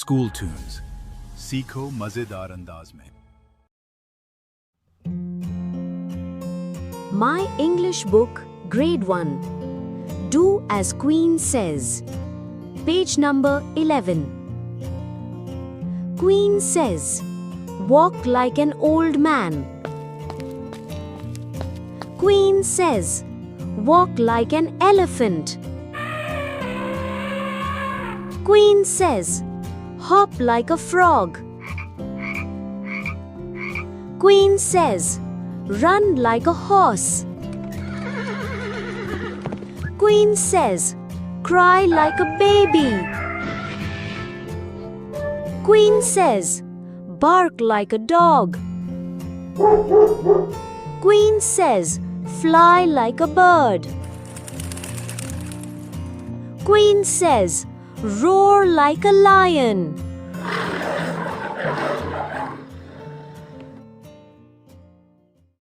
School tunes, सीखो मजेदार अंदाज में। My English book, Grade 1. Do as Queen says. Page number 11. Queen says, walk like an old man. Queen says, walk like an elephant. Queen says, hop like a frog. Queen says, run like a horse. Queen says, cry like a baby. Queen says, bark like a dog. Queen says, fly like a bird. Queen says, roar like a lion.